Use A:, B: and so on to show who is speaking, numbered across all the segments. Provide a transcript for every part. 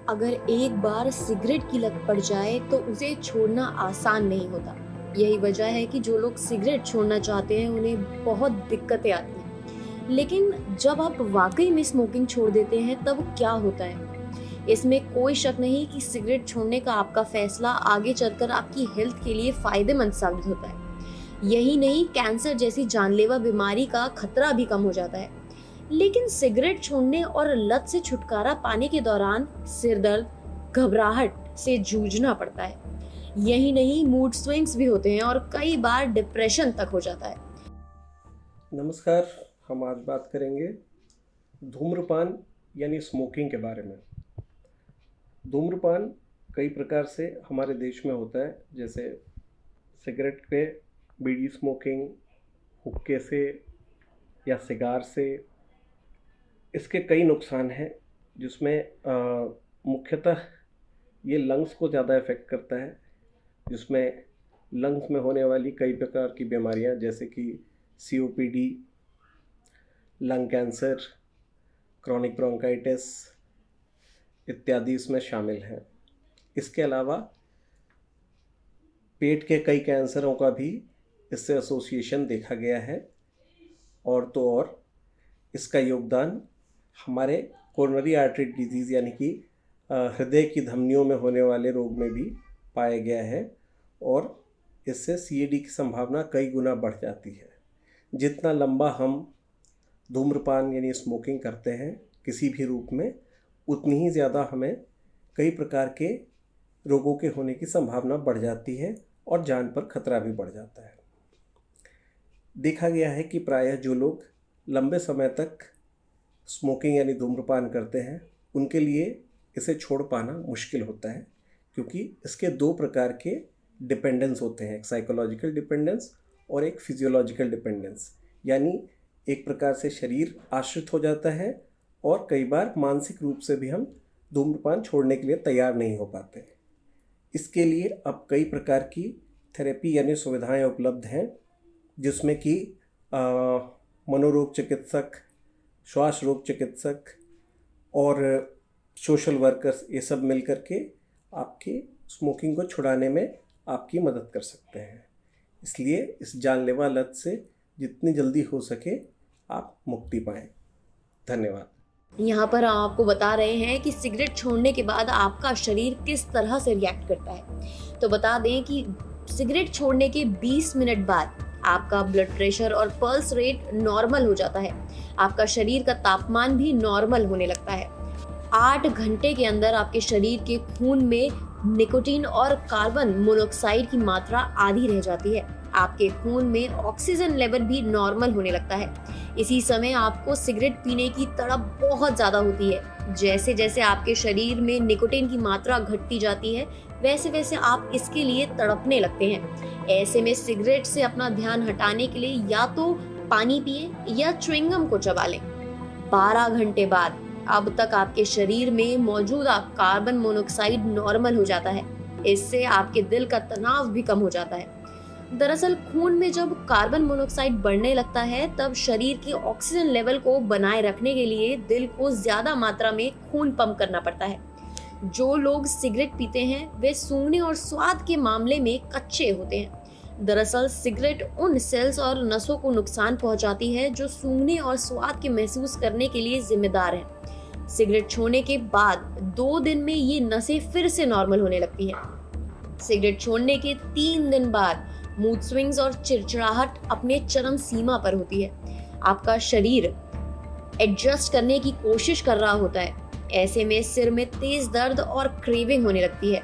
A: अगर एक बार सिगरेट की लत पड़ जाए तो उसे छोड़ना आसान नहीं होता। यही वजह है कि जो लोग सिगरेट छोड़ना चाहते हैं उन्हें बहुत दिक्कतें आती हैं। लेकिन जब आप वाकई में स्मोकिंग छोड़ देते हैं तब क्या होता है? इसमें कोई शक नहीं कि सिगरेट छोड़ने का आपका फैसला आगे चलकर आपकी हेल्थ के लिए फायदेमंद साबित होता है। यही नहीं, कैंसर जैसी जानलेवा बीमारी का खतरा भी कम हो जाता है। लेकिन सिगरेट छोड़ने और लत से छुटकारा पाने के दौरान सिर दर्द, घबराहट से जूझना पड़ता है। यही नहीं, मूड स्विंग्स भी होते हैं और कई बार डिप्रेशन तक हो जाता है।
B: नमस्कार। हम आज बात करेंगे धूम्रपान यानी स्मोकिंग के बारे में। धूम्रपान कई प्रकार से हमारे देश में होता है, जैसे सिगरेट पे, बीड़ी स्मोकिंग, हुक्के से या सिगार से। इसके कई नुकसान हैं, जिसमें मुख्यतः ये लंग्स को ज़्यादा इफ़ेक्ट करता है, जिसमें लंग्स में होने वाली कई प्रकार की बीमारियां जैसे कि COPD, lung cancer, chronic bronchitis इत्यादि इसमें शामिल हैं। इसके अलावा पेट के कई कैंसरों का भी इससे एसोसिएशन देखा गया है। और तो और इसका योगदान हमारे कोरोनरी आर्टरी डिजीज़ यानी कि हृदय की धमनियों में होने वाले रोग में भी पाया गया है, और इससे CAD की संभावना कई गुना बढ़ जाती है। जितना लंबा हम धूम्रपान यानी स्मोकिंग करते हैं किसी भी रूप में, उतनी ही ज़्यादा हमें कई प्रकार के रोगों के होने की संभावना बढ़ जाती है और जान पर खतरा भी बढ़ जाता है। देखा गया है कि प्रायः जो लोग लंबे समय तक स्मोकिंग यानी धूम्रपान करते हैं उनके लिए इसे छोड़ पाना मुश्किल होता है, क्योंकि इसके दो प्रकार के डिपेंडेंस होते हैं, एक साइकोलॉजिकल डिपेंडेंस और एक फिजियोलॉजिकल डिपेंडेंस। यानी एक प्रकार से शरीर आश्रित हो जाता है और कई बार मानसिक रूप से भी हम धूम्रपान छोड़ने के लिए तैयार नहीं हो पाते। इसके लिए अब कई प्रकार की थेरेपी यानी सुविधाएं उपलब्ध हैं, जिसमें कि मनोरोग चिकित्सक, श्वास रोग चिकित्सक और सोशल वर्कर्स, ये सब मिल कर के आपकी स्मोकिंग को छुड़ाने में आपकी मदद कर सकते हैं। इसलिए इस जानलेवा लत से जितनी जल्दी हो सके आप मुक्ति पाएं। धन्यवाद।
A: यहाँ पर हम आपको बता रहे हैं कि सिगरेट छोड़ने के बाद आपका शरीर किस तरह से रिएक्ट करता है। तो बता दें कि सिगरेट छोड़ने के 20 मिनट बाद आपका ब्लड प्रेशर और पल्स रेट नॉर्मल हो जाता है। आपका शरीर का तापमान भी नॉर्मल होने लगता है। 8 घंटे के अंदर आपके शरीर के खून में निकोटीन और कार्बन मोनोऑक्साइड की मात्रा आधी रह जाती है। आपके खून में ऑक्सीजन लेवल भी नॉर्मल होने लगता है। इसी समय आपको सिगरेट पीने की तड़प बहुत ज्यादा होती है। जैसे जैसे आपके शरीर में निकोटीन की मात्रा घटती जाती है, वैसे वैसे आप इसके लिए तड़पने लगते हैं। ऐसे में सिगरेट से अपना ध्यान हटाने के लिए या तो पानी पिए या च्युइंगम को चबा लें। 12 घंटे बाद अब तक आपके शरीर में मौजूदा कार्बन मोनोऑक्साइड नॉर्मल हो जाता है। इससे आपके दिल का तनाव भी कम हो जाता है। दरअसल खून में जब कार्बन मोनोऑक्साइड बढ़ने लगता है, तब शरीर के ऑक्सीजन लेवल को बनाए रखने के लिए दिल को ज्यादा मात्रा में खून पंप करना पड़ता है। जो लोग सिगरेट पीते हैं वे सूंघने और स्वाद के मामले में कच्चे होते हैं। दरअसल सिगरेट उन सेल्स और नसों को नुकसान पहुंचाती है जो सूंघने और स्वाद के महसूस करने के लिए जिम्मेदार हैं। सिगरेट छोड़ने के बाद 2 दिन में ये नसें फिर से नॉर्मल होने लगती हैं। सिगरेट छोड़ने के 3 दिन बाद मूड स्विंग्स और चिड़चिड़ाहट अपने चरम सीमा पर होती है। आपका शरीर एडजस्ट करने की कोशिश कर रहा होता है। ऐसे में सिर में तेज दर्द और क्रेविंग होने लगती है।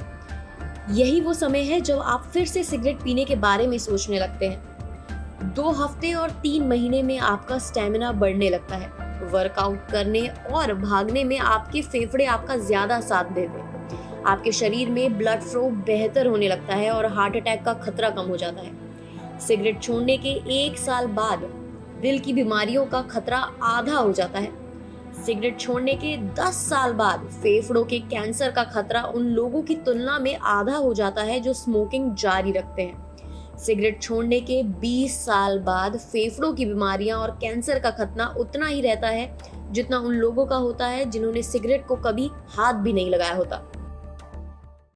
A: यही वो समय है जब आप फिर से सिगरेट पीने के बारे में सोचने लगते हैं। 2 हफ्ते और 3 महीने में आपका स्टेमिना बढ़ने लगता है। वर्कआउट करने और भागने में आपके फेफड़े आपका ज्यादा साथ देते हैं। आपके शरीर में ब्लड फ्लो बेहतर होने लगता है और हार्ट अटैक का खतरा कम हो जाता है। सिगरेट छोड़ने के 1 साल बाद दिल की बीमारियों का खतरा आधा हो जाता है। सिगरेट छोड़ने के 10 साल बाद फेफड़ों के कैंसर का खतरा उन लोगों की तुलना में आधा हो जाता है जो स्मोकिंग जारी रखते हैं। सिगरेट छोड़ने के 20 साल बाद फेफड़ों की बीमारियां और कैंसर का खतरा उतना ही रहता है जितना उन लोगों का होता है जिन्होंने सिगरेट को कभी हाथ भी नहीं लगाया होता।